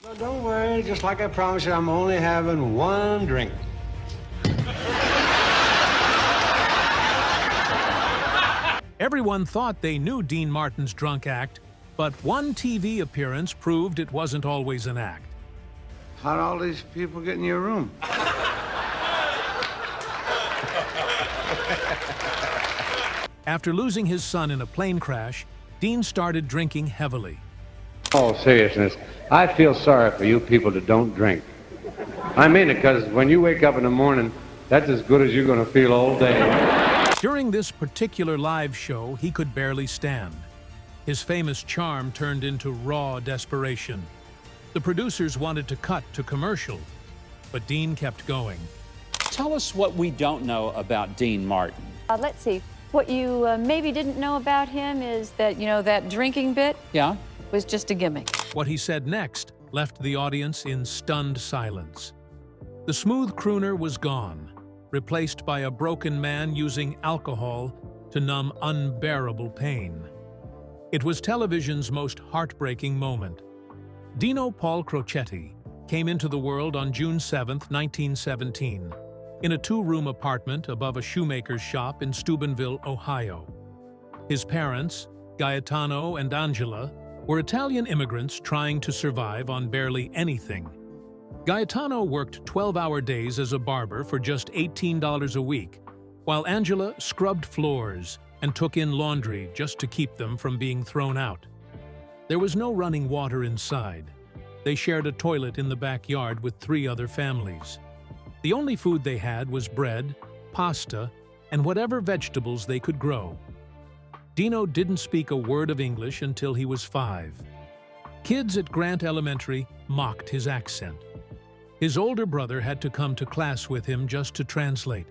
So don't worry, just like I promised you, I'm only having one drink. Everyone thought they knew Dean Martin's drunk act, but one TV appearance proved it wasn't always an act. How'd all these people get in your room? After losing his son in a plane crash, Dean started drinking heavily. All seriousness, I feel sorry for you people that don't drink. I mean it, because when you wake up in the morning, that's as good as you're going to feel all day. During this particular live show, he could barely stand. His famous charm turned into raw desperation. The producers wanted to cut to commercial, but Dean kept going. Tell us what we don't know about Dean Martin. Let's see. What you maybe didn't know about him is that, that drinking bit was just a gimmick. What he said next left the audience in stunned silence. The smooth crooner was gone, replaced by a broken man using alcohol to numb unbearable pain. It was television's most heartbreaking moment. Dino Paul Crocetti came into the world on June 7, 1917. In a two-room apartment above a shoemaker's shop in Steubenville, Ohio. His parents, Gaetano and Angela, were Italian immigrants trying to survive on barely anything. Gaetano worked 12-hour days as a barber for just $18 a week, while Angela scrubbed floors and took in laundry just to keep them from being thrown out. There was no running water inside. They shared a toilet in the backyard with 3 other families. The only food they had was bread, pasta, and whatever vegetables they could grow. Dino didn't speak a word of English until he was 5. Kids at Grant Elementary mocked his accent. His older brother had to come to class with him just to translate.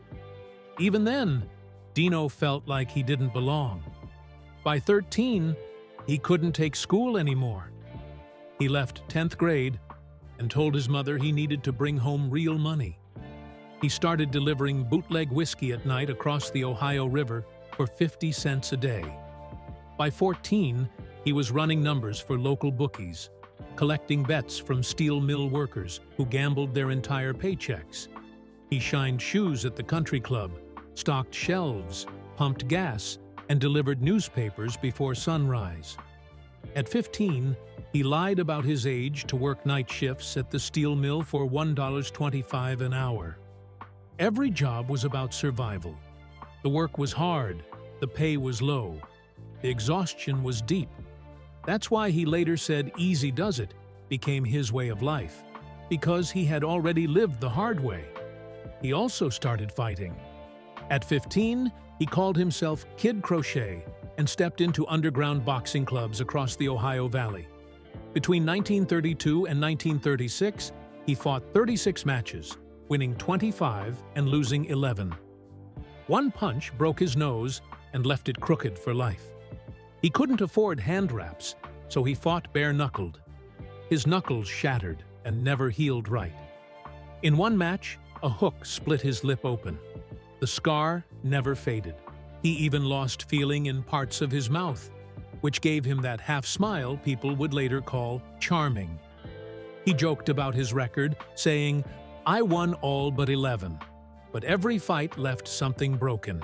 Even then, Dino felt like he didn't belong. By 13, he couldn't take school anymore. He left 10th grade and told his mother he needed to bring home real money. He started delivering bootleg whiskey at night across the Ohio River for 50 cents a day. By 14, he was running numbers for local bookies, collecting bets from steel mill workers who gambled their entire paychecks. He shined shoes at the country club, stocked shelves, pumped gas, and delivered newspapers before sunrise. At 15, he lied about his age to work night shifts at the steel mill for $1.25 an hour. Every job was about survival. The work was hard, the pay was low, the exhaustion was deep. That's why he later said easy does it became his way of life, because he had already lived the hard way. He also started fighting. At 15, he called himself Kid Crochet and stepped into underground boxing clubs across the Ohio Valley. Between 1932 and 1936, he fought 36 matches, winning 25 and losing 11. One punch broke his nose and left it crooked for life. He couldn't afford hand wraps, so he fought bare-knuckled. His knuckles shattered and never healed right. In one match, a hook split his lip open. The scar never faded. He even lost feeling in parts of his mouth, which gave him that half-smile people would later call charming. He joked about his record, saying, "I won all but 11, but every fight left something broken."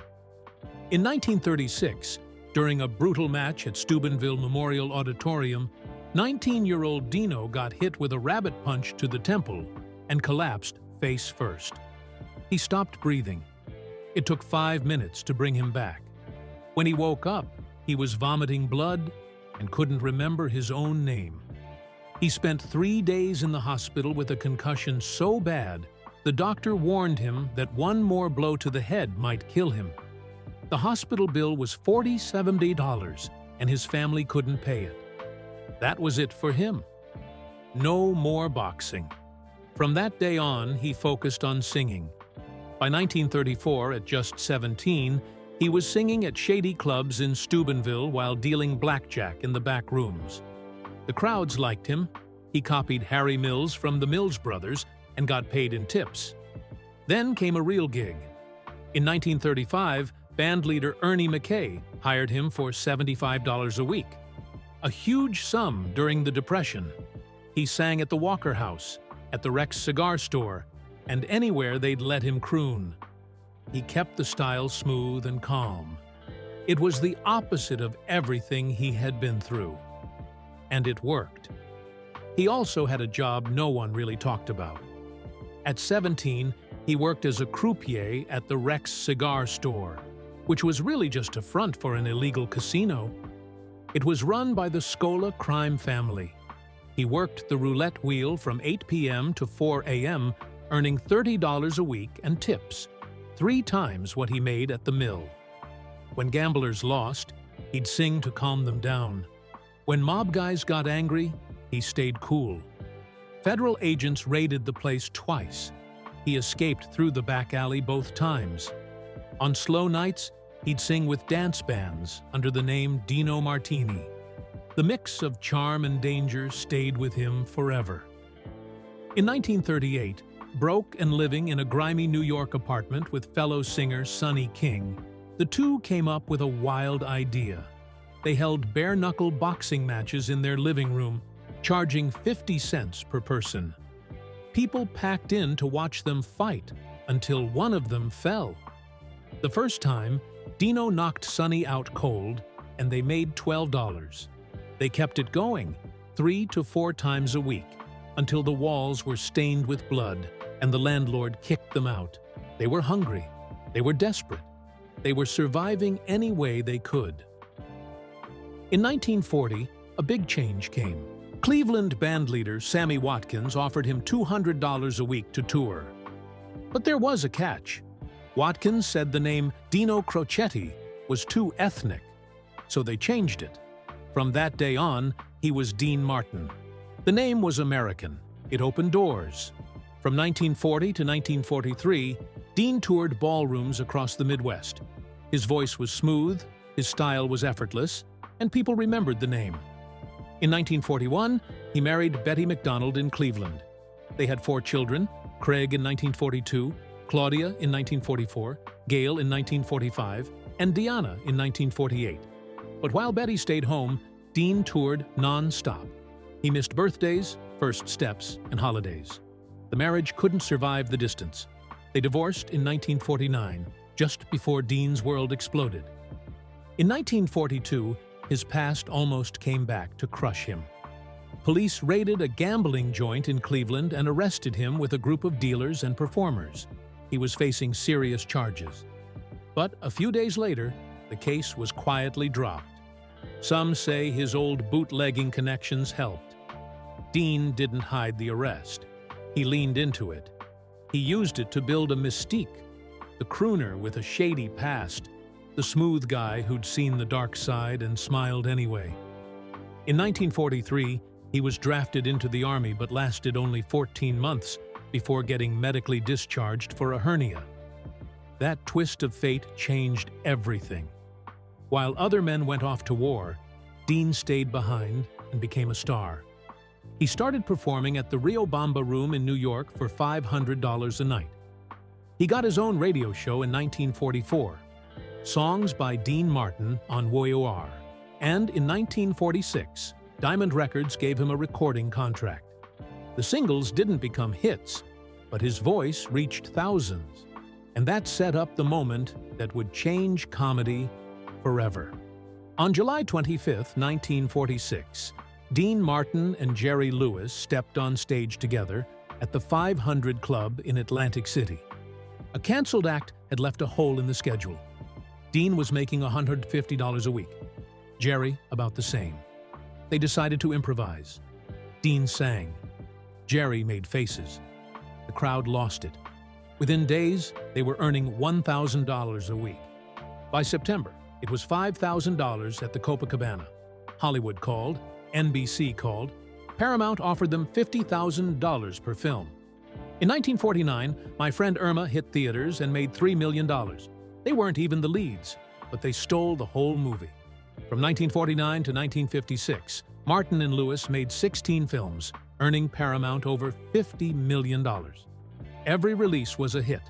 In 1936, during a brutal match at Steubenville Memorial Auditorium, 19-year-old Dino got hit with a rabbit punch to the temple and collapsed face first. He stopped breathing. It took 5 minutes to bring him back. When he woke up, he was vomiting blood and couldn't remember his own name. He spent 3 days in the hospital with a concussion so bad, the doctor warned him that one more blow to the head might kill him. The hospital bill was $70, and his family couldn't pay it. That was it for him. No more boxing. From that day on, he focused on singing. By 1934, at just 17, he was singing at shady clubs in Steubenville while dealing blackjack in the back rooms. The crowds liked him. He copied Harry Mills from the Mills Brothers and got paid in tips. Then came a real gig. In 1935, bandleader Ernie McKay hired him for $75 a week, a huge sum during the Depression. He sang at the Walker House, at the Rex cigar store, and anywhere they'd let him croon. He kept the style smooth and calm. It was the opposite of everything he had been through. And it worked. He also had a job no one really talked about. At 17, he worked as a croupier at the Rex cigar store, which was really just a front for an illegal casino. It was run by the Scola crime family. He worked the roulette wheel from 8 p.m. to 4 a.m., earning $30 a week and tips, 3 times what he made at the mill. When gamblers lost, he'd sing to calm them down. When mob guys got angry, he stayed cool. Federal agents raided the place twice. He escaped through the back alley both times. On slow nights, he'd sing with dance bands under the name Dino Martini. The mix of charm and danger stayed with him forever. In 1938, broke and living in a grimy New York apartment with fellow singer Sonny King, the two came up with a wild idea. They held bare-knuckle boxing matches in their living room, charging 50 cents per person. People packed in to watch them fight until one of them fell. The first time, Dino knocked Sonny out cold, and they made $12. They kept it going, 3 to 4 times a week, until the walls were stained with blood, and the landlord kicked them out. They were hungry. They were desperate. They were surviving any way they could. In 1940, a big change came. Cleveland bandleader Sammy Watkins offered him $200 a week to tour. But there was a catch. Watkins said the name Dino Crocetti was too ethnic, so they changed it. From that day on, he was Dean Martin. The name was American. It opened doors. From 1940 to 1943, Dean toured ballrooms across the Midwest. His voice was smooth, his style was effortless, and people remembered the name. In 1941, he married Betty McDonald in Cleveland. They had 4 children, Craig in 1942, Claudia in 1944, Gail in 1945, and Deanna in 1948. But while Betty stayed home, Dean toured non-stop. He missed birthdays, first steps, and holidays. The marriage couldn't survive the distance. They divorced in 1949, just before Dean's world exploded. In 1942, his past almost came back to crush him. Police raided a gambling joint in Cleveland and arrested him with a group of dealers and performers. He was facing serious charges. But a few days later, the case was quietly dropped. Some say his old bootlegging connections helped. Dean didn't hide the arrest. He leaned into it. He used it to build a mystique, the crooner with a shady past, the smooth guy who'd seen the dark side and smiled anyway. In 1943, he was drafted into the Army but lasted only 14 months before getting medically discharged for a hernia. That twist of fate changed everything. While other men went off to war, Dean stayed behind and became a star. He started performing at the Rio Bamba Room in New York for $500 a night. He got his own radio show in 1944, Songs by Dean Martin on WOR, and in 1946, Diamond Records gave him a recording contract. The singles didn't become hits, but his voice reached thousands, and that set up the moment that would change comedy forever. On July 25, 1946, Dean Martin and Jerry Lewis stepped on stage together at the 500 Club in Atlantic City. A canceled act had left a hole in the schedule. Dean was making $150 a week. Jerry about the same. They decided to improvise. Dean sang. Jerry made faces. The crowd lost it. Within days, they were earning $1,000 a week. By September, it was $5,000 at the Copacabana. Hollywood called, NBC called. Paramount offered them $50,000 per film. In 1949, My Friend Irma hit theaters and made $3 million. They weren't even the leads, but they stole the whole movie. From 1949 to 1956, Martin and Lewis made 16 films, earning Paramount over $50 million. Every release was a hit.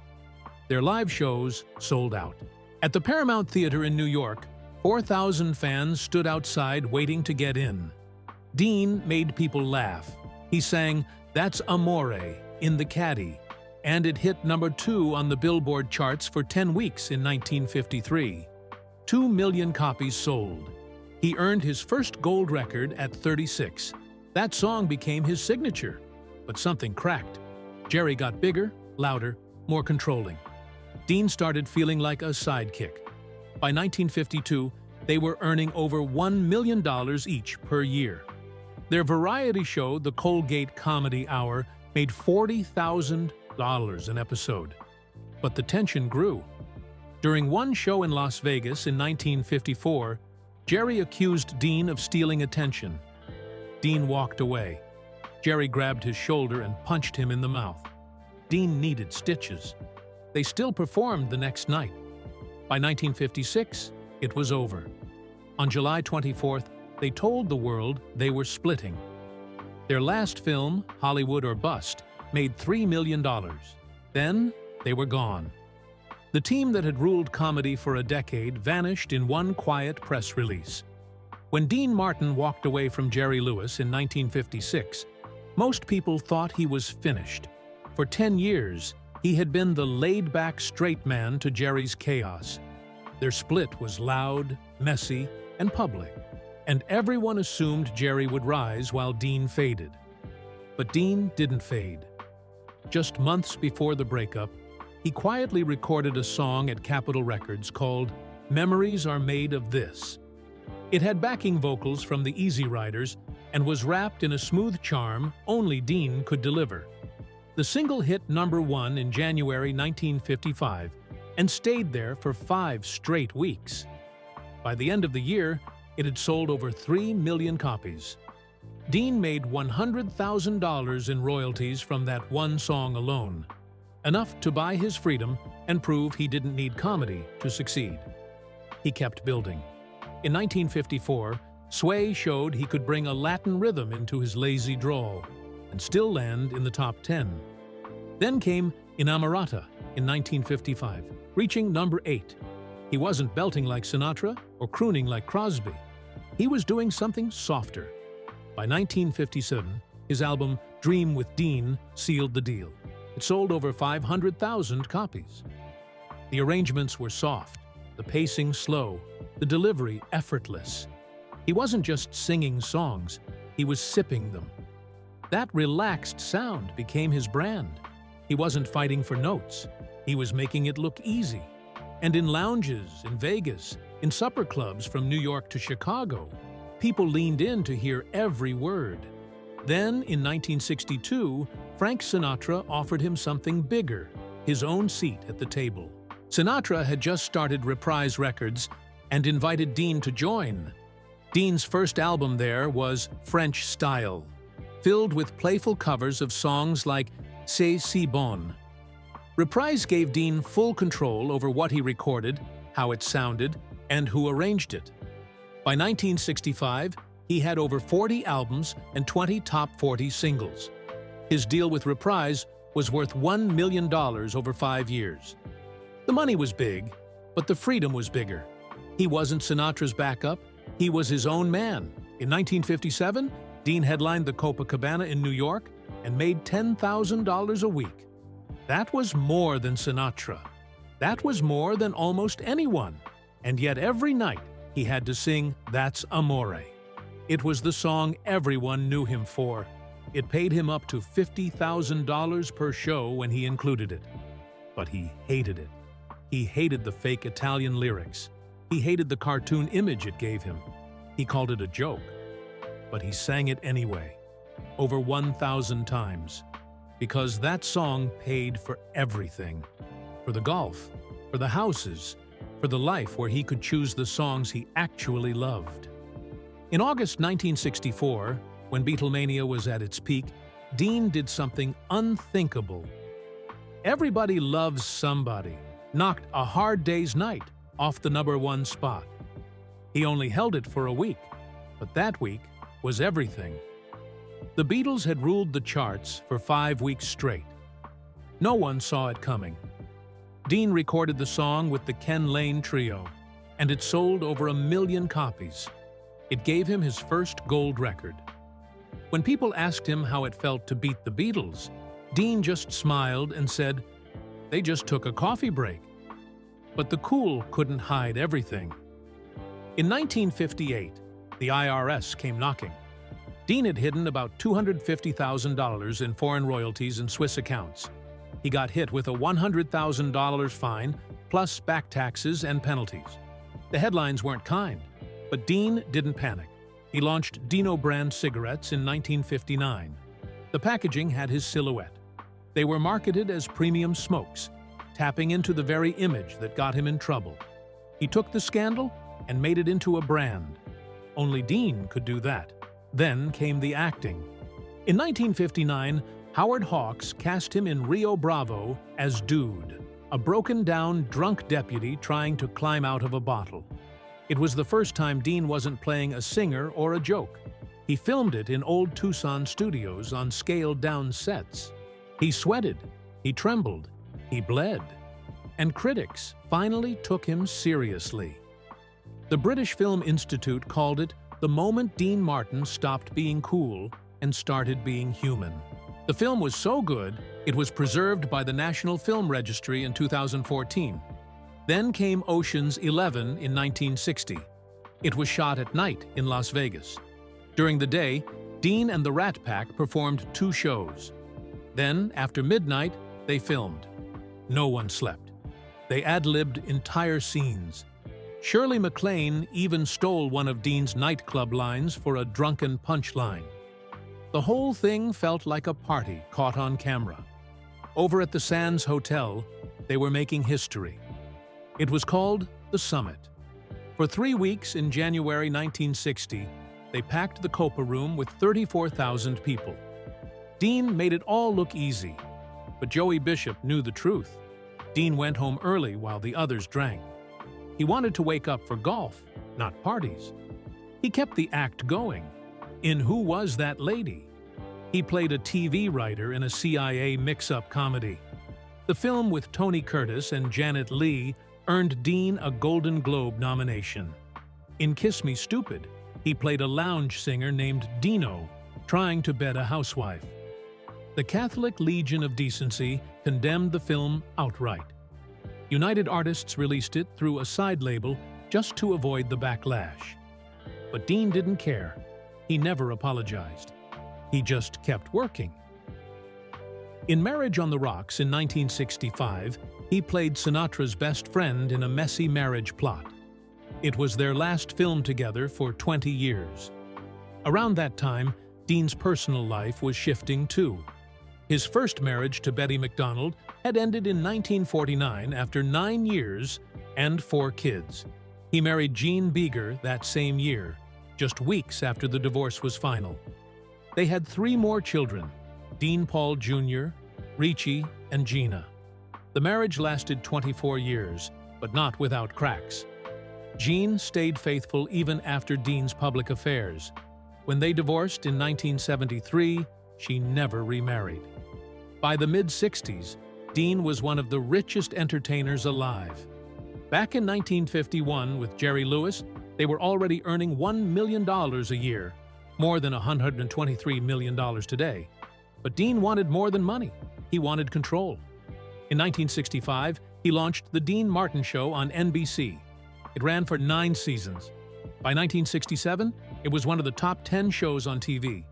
Their live shows sold out. At the Paramount Theater in New York, 4,000 fans stood outside waiting to get in. Dean made people laugh. He sang "That's Amore" in The Caddy, and it hit #2 on the Billboard charts for 10 weeks in 1953. 2 million copies sold. He earned his first gold record at 36. That song became his signature. But something cracked. Jerry got bigger, louder, more controlling. Dean started feeling like a sidekick. By 1952, they were earning over $1 million each per year. Their variety show, The Colgate Comedy Hour, made $40,000 an episode. But the tension grew. During one show in Las Vegas in 1954, Jerry accused Dean of stealing attention. Dean walked away. Jerry grabbed his shoulder and punched him in the mouth. Dean needed stitches. They still performed the next night. By 1956, it was over. On July 24th, they told the world they were splitting. Their last film, Hollywood or Bust, made $3 million. Then, they were gone. The team that had ruled comedy for a decade vanished in one quiet press release. When Dean Martin walked away from Jerry Lewis in 1956, most people thought he was finished. For 10 years, he had been the laid-back straight man to Jerry's chaos. Their split was loud, messy, and public, and everyone assumed Jerry would rise while Dean faded. But Dean didn't fade. Just months before the breakup, he quietly recorded a song at Capitol Records called "Memories Are Made of This." It had backing vocals from the Easy Riders and was wrapped in a smooth charm only Dean could deliver. The single hit #1 in January 1955 and stayed there for 5 straight weeks. By the end of the year, it had sold over 3 million copies. Dean made $100,000 in royalties from that one song alone, enough to buy his freedom and prove he didn't need comedy to succeed. He kept building. In 1954, Sway showed he could bring a Latin rhythm into his lazy drawl and still land in the top 10. Then came Inamorata in 1955, reaching #8. He wasn't belting like Sinatra or crooning like Crosby. He was doing something softer. By 1957, his album Dream with Dean sealed the deal. It sold over 500,000 copies. The arrangements were soft, the pacing slow, the delivery effortless. He wasn't just singing songs, he was sipping them. That relaxed sound became his brand. He wasn't fighting for notes, he was making it look easy. And in lounges, in Vegas, in supper clubs from New York to Chicago, people leaned in to hear every word. Then, in 1962, Frank Sinatra offered him something bigger, his own seat at the table. Sinatra had just started Reprise Records and invited Dean to join. Dean's first album there was French Style, filled with playful covers of songs like C'est si bon. Reprise gave Dean full control over what he recorded, how it sounded, and who arranged it. By 1965, he had over 40 albums and 20 top 40 singles. His deal with Reprise was worth $1 million over 5 years. The money was big, but the freedom was bigger. He wasn't Sinatra's backup, he was his own man. In 1957, Dean headlined the Copacabana in New York and made $10,000 a week. That was more than Sinatra. That was more than almost anyone. And yet every night, he had to sing That's Amore. It was the song everyone knew him for. It paid him up to $50,000 per show when he included it. But he hated it. He hated the fake Italian lyrics. He hated the cartoon image it gave him. He called it a joke. But he sang it anyway, over 1,000 times, because that song paid for everything. For the golf, for the houses, for the life where he could choose the songs he actually loved. In August 1964, when Beatlemania was at its peak, Dean did something unthinkable. Everybody Loves Somebody knocked A Hard Day's Night off the #1 spot. He only held it for a week, but that week was everything. The Beatles had ruled the charts for 5 weeks straight. No one saw it coming. Dean recorded the song with the Ken Lane Trio, and it sold over 1 million copies. It gave him his first gold record. When people asked him how it felt to beat the Beatles, Dean just smiled and said, "They just took a coffee break." But the cool couldn't hide everything. In 1958, the IRS came knocking. Dean had hidden about $250,000 in foreign royalties and Swiss accounts. He got hit with a $100,000 fine, plus back taxes and penalties. The headlines weren't kind, but Dean didn't panic. He launched Dino brand cigarettes in 1959. The packaging had his silhouette. They were marketed as premium smokes, tapping into the very image that got him in trouble. He took the scandal and made it into a brand. Only Dean could do that. Then came the acting. In 1959, Howard Hawks cast him in Rio Bravo as Dude, a broken-down, drunk deputy trying to climb out of a bottle. It was the first time Dean wasn't playing a singer or a joke. He filmed it in old Tucson studios on scaled-down sets. He sweated, he trembled, he bled. And critics finally took him seriously. The British Film Institute called it the moment Dean Martin stopped being cool and started being human. The film was so good, it was preserved by the National Film Registry in 2014. Then came Ocean's 11 in 1960. It was shot at night in Las Vegas. During the day, Dean and the Rat Pack performed 2 shows. Then, after midnight, they filmed. No one slept. They ad-libbed entire scenes. Shirley MacLaine even stole one of Dean's nightclub lines for a drunken punchline. The whole thing felt like a party caught on camera. Over at the Sands Hotel, they were making history. It was called The Summit. For 3 weeks in January 1960, they packed the Copa Room with 34,000 people. Dean made it all look easy, but Joey Bishop knew the truth. Dean went home early while the others drank. He wanted to wake up for golf, not parties. He kept the act going. In Who Was That Lady? He played a TV writer in a CIA mix-up comedy. The film with Tony Curtis and Janet Leigh earned Dean a Golden Globe nomination. In Kiss Me Stupid, he played a lounge singer named Dino, trying to bed a housewife. The Catholic Legion of Decency condemned the film outright. United Artists released it through a side label just to avoid the backlash. But Dean didn't care. He never apologized. He just kept working. In Marriage on the Rocks in 1965, he played Sinatra's best friend in a messy marriage plot. It was their last film together for 20 years. Around that time, Dean's personal life was shifting too. His first marriage to Betty McDonald had ended in 1949 after 9 years and 4 kids. He married Jean Beager that same year, just weeks after the divorce was final. They had 3 more children, Dean Paul Jr., Richie, and Gina. The marriage lasted 24 years, but not without cracks. Jean stayed faithful even after Dean's public affairs. When they divorced in 1973, she never remarried. By the mid-60s, Dean was one of the richest entertainers alive. Back in 1951 with Jerry Lewis, they were already earning $1 million a year, more than $123 million today. But Dean wanted more than money. He wanted control. In 1965, he launched The Dean Martin Show on NBC. It ran for 9 seasons. By 1967, it was one of the top 10 shows on TV.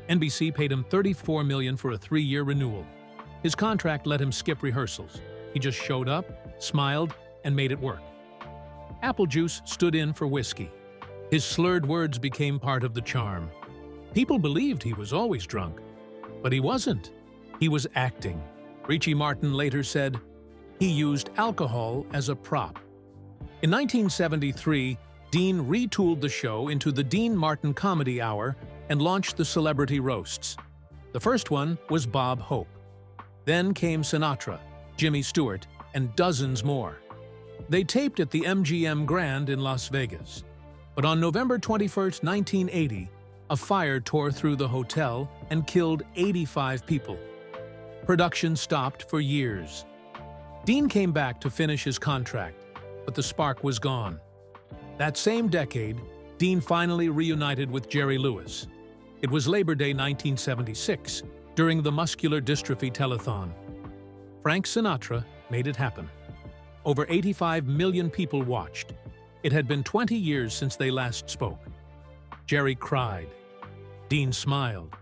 NBC paid him $34 million for a 3-year renewal. His contract let him skip rehearsals. He just showed up, smiled, and made it work. Apple juice stood in for whiskey. His slurred words became part of the charm. People believed he was always drunk, but he wasn't. He was acting. Richie Martin later said, he used alcohol as a prop. In 1973, Dean retooled the show into the Dean Martin Comedy Hour and launched the Celebrity Roasts. The first one was Bob Hope. Then came Sinatra, Jimmy Stewart, and dozens more. They taped at the MGM Grand in Las Vegas. But on November 21, 1980, a fire tore through the hotel and killed 85 people. Production stopped for years. Dean came back to finish his contract, but the spark was gone. That same decade, Dean finally reunited with Jerry Lewis. It was Labor Day 1976, during the Muscular Dystrophy Telethon. Frank Sinatra made it happen. Over 85 million people watched. It had been 20 years since they last spoke. Jerry cried. Dean smiled.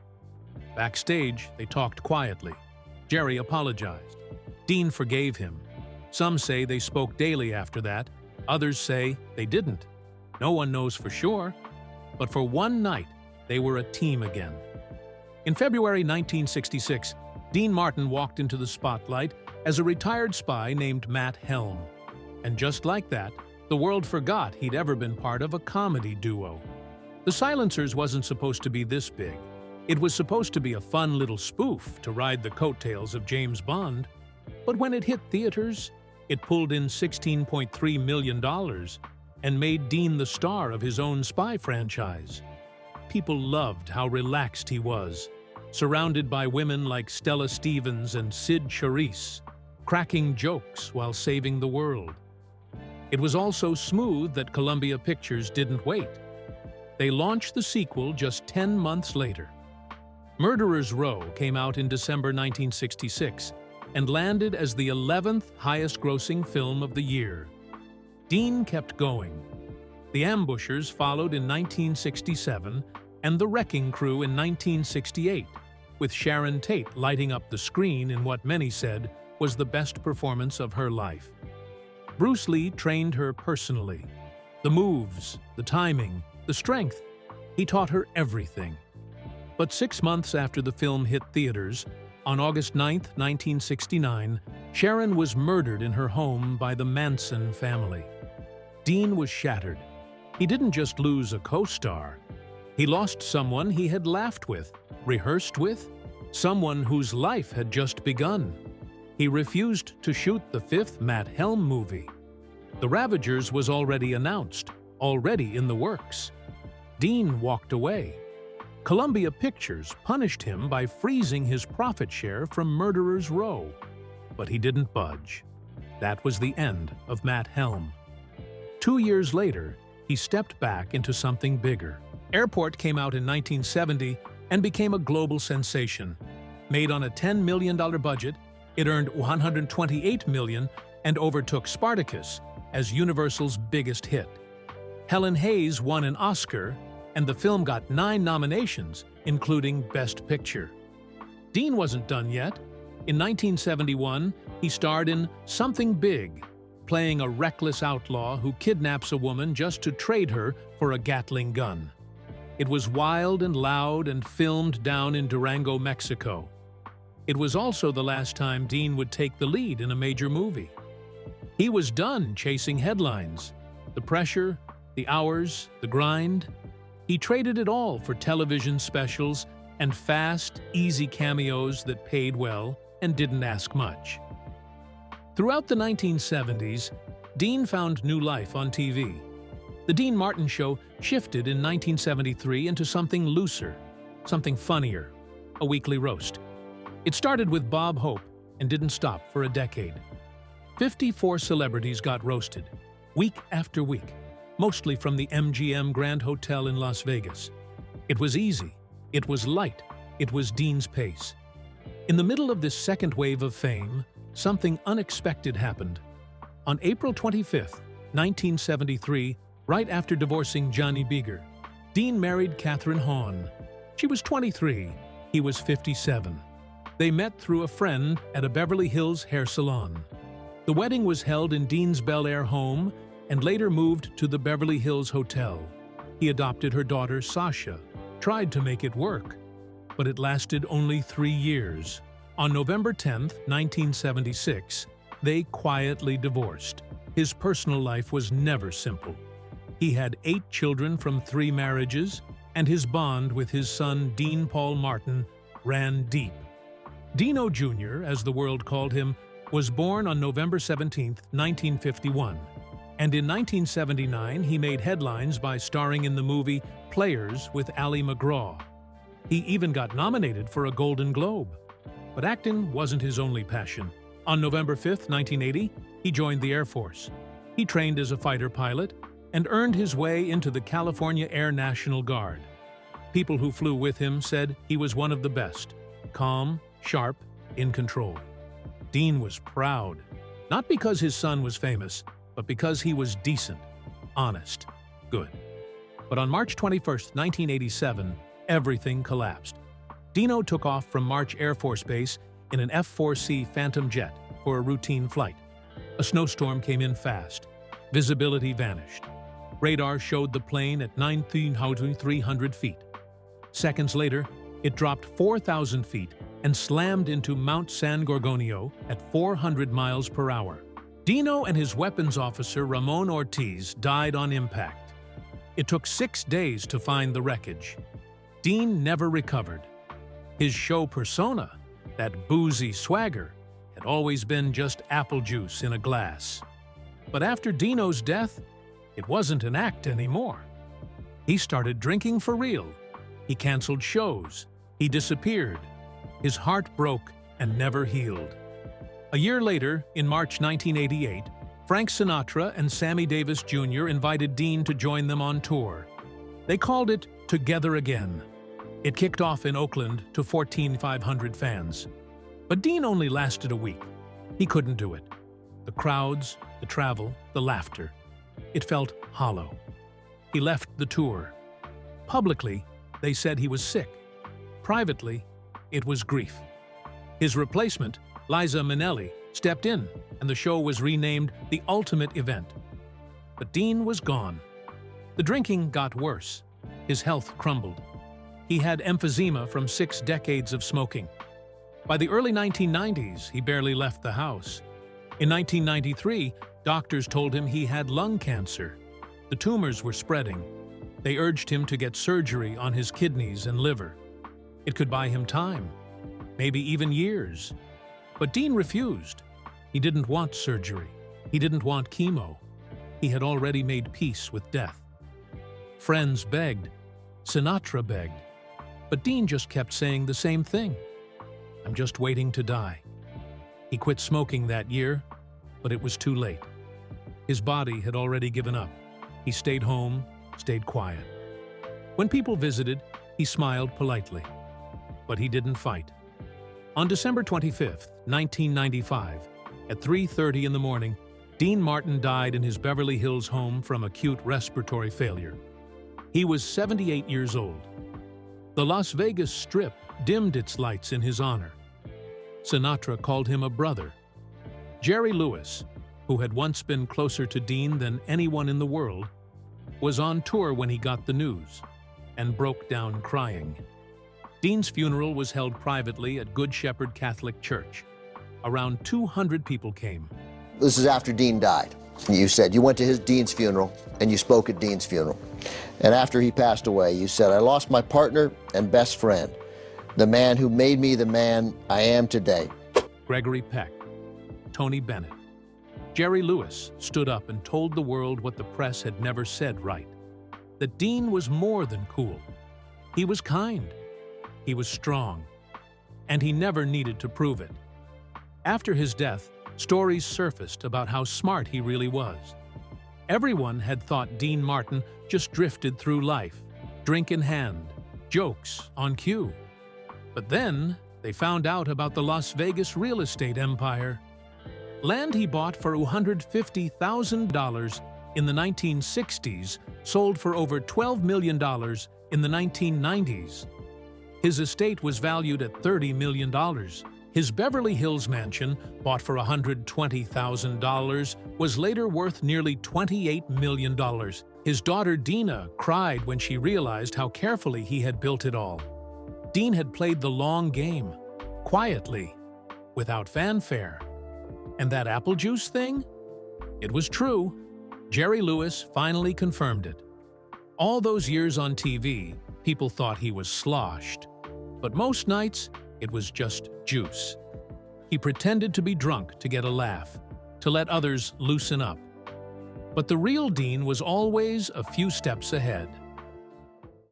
Backstage, they talked quietly. Jerry apologized. Dean forgave him. Some say they spoke daily after that. Others say they didn't. No one knows for sure. But for one night, they were a team again. In February 1966, Dean Martin walked into the spotlight as a retired spy named Matt Helm. And just like that, the world forgot he'd ever been part of a comedy duo. The Silencers wasn't supposed to be this big. It was supposed to be a fun little spoof to ride the coattails of James Bond. But when it hit theaters, it pulled in $16.3 million and made Dean the star of his own spy franchise. People loved how relaxed he was, surrounded by women like Stella Stevens and Sid Charisse, cracking jokes while saving the world. It was all so smooth that Columbia Pictures didn't wait. They launched the sequel just 10 months later. Murderer's Row came out in December 1966 and landed as the 11th highest-grossing film of the year. Dean kept going. The Ambushers followed in 1967 and The Wrecking Crew in 1968, with Sharon Tate lighting up the screen in what many said was the best performance of her life. Bruce Lee trained her personally. The moves, the timing, the strength. He taught her everything. But 6 months after the film hit theaters, on August 9, 1969, Sharon was murdered in her home by the Manson family. Dean was shattered. He didn't just lose a co-star. He lost someone he had laughed with, rehearsed with, someone whose life had just begun. He refused to shoot the 5th Matt Helm movie. The Ravagers was already announced, already in the works. Dean walked away. Columbia Pictures punished him by freezing his profit share from Murderer's Row. But he didn't budge. That was the end of Matt Helm. 2 years later, he stepped back into something bigger. Airport came out in 1970 and became a global sensation. Made on a $10 million budget, it earned $128 million and overtook Spartacus as Universal's biggest hit. Helen Hayes won an Oscar, and the film got 9 nominations, including Best Picture. Dean wasn't done yet. In 1971, he starred in Something Big, playing a reckless outlaw who kidnaps a woman just to trade her for a Gatling gun. It was wild and loud and filmed down in Durango, Mexico. It was also the last time Dean would take the lead in a major movie. He was done chasing headlines, the pressure, the hours, the grind. He traded it all for television specials and fast, easy cameos that paid well and didn't ask much. Throughout the 1970s, Dean found new life on TV. The Dean Martin Show shifted in 1973 into something looser, something funnier, a weekly roast. It started with Bob Hope and didn't stop for a decade. 54 celebrities got roasted, week after week, mostly from the MGM Grand Hotel in Las Vegas. It was easy, it was light, it was Dean's pace. In the middle of this second wave of fame, something unexpected happened. On April 25, 1973, right after divorcing Johnny Beager, Dean married Catherine Hahn. She was 23, he was 57. They met through a friend at a Beverly Hills hair salon. The wedding was held in Dean's Bel Air home and later moved to the Beverly Hills Hotel. He adopted her daughter, Sasha, tried to make it work, but it lasted only 3 years. On November 10, 1976, they quietly divorced. His personal life was never simple. He had 8 children from 3 marriages, and his bond with his son, Dean Paul Martin, ran deep. Dino Jr., as the world called him, was born on November 17, 1951, and in 1979 he made headlines by starring in the movie Players with Ally McGraw. He even got nominated for a Golden Globe. But acting wasn't his only passion. On November 5, 1980, he joined the Air Force. He trained as a fighter pilot and earned his way into the California Air National Guard. People who flew with him said he was one of the best, calm, sharp, in control. Dean was proud, not because his son was famous, but because he was decent, honest, good. But on March 21, 1987, everything collapsed. Dino took off from March Air Force Base in an F-4C Phantom jet for a routine flight. A snowstorm came in fast. Visibility vanished. Radar showed the plane at 19,300 feet. Seconds later, it dropped 4,000 feet and slammed into Mount San Gorgonio at 400 miles per hour. Dino and his weapons officer Ramon Ortiz died on impact. It took 6 days to find the wreckage. Dean never recovered. His show persona, that boozy swagger, had always been just apple juice in a glass. But after Dino's death, it wasn't an act anymore. He started drinking for real. He canceled shows. He disappeared. His heart broke and never healed. A year later, in March 1988, Frank Sinatra and Sammy Davis Jr. invited Dean to join them on tour. They called it Together Again. It kicked off in Oakland to 14,500 fans. But Dean only lasted a week. He couldn't do it. The crowds, the travel, the laughter. It felt hollow. He left the tour. Publicly, they said he was sick. Privately, it was grief. His replacement, Liza Minnelli, stepped in, and the show was renamed The Ultimate Event. But Dean was gone. The drinking got worse. His health crumbled. He had emphysema from 6 decades of smoking. By the early 1990s, he barely left the house. In 1993, doctors told him he had lung cancer. The tumors were spreading. They urged him to get surgery on his kidneys and liver. It could buy him time, maybe even years. But Dean refused. He didn't want surgery. He didn't want chemo. He had already made peace with death. Friends begged. Sinatra begged. But Dean just kept saying the same thing. I'm just waiting to die. He quit smoking that year, but it was too late. His body had already given up. He stayed home, stayed quiet. When people visited, he smiled politely. But he didn't fight. On December 25, 1995, at 3:30 in the morning, Dean Martin died in his Beverly Hills home from acute respiratory failure. He was 78 years old. The Las Vegas Strip dimmed its lights in his honor. Sinatra called him a brother. Jerry Lewis, who had once been closer to Dean than anyone in the world, was on tour when he got the news and broke down crying. Dean's funeral was held privately at Good Shepherd Catholic Church. Around 200 people came. This is after Dean died. You said you went to Dean's funeral and you spoke at Dean's funeral. And after he passed away, you said, I lost my partner and best friend, the man who made me the man I am today. Gregory Peck, Tony Bennett. Jerry Lewis stood up and told the world what the press had never said right. That Dean was more than cool. He was kind. He was strong. And he never needed to prove it. After his death, stories surfaced about how smart he really was. Everyone had thought Dean Martin just drifted through life, drink in hand, jokes on cue. But then they found out about the Las Vegas real estate empire. Land he bought for $150,000 in the 1960s sold for over $12 million in the 1990s. His estate was valued at $30 million. His Beverly Hills mansion, bought for $120,000, was later worth nearly $28 million. His daughter Dina cried when she realized how carefully he had built it all. Dean had played the long game, quietly, without fanfare. And that apple juice thing? It was true. Jerry Lewis finally confirmed it. All those years on TV, people thought he was sloshed. But most nights, it was just juice. He pretended to be drunk to get a laugh, to let others loosen up. But the real Dean was always a few steps ahead.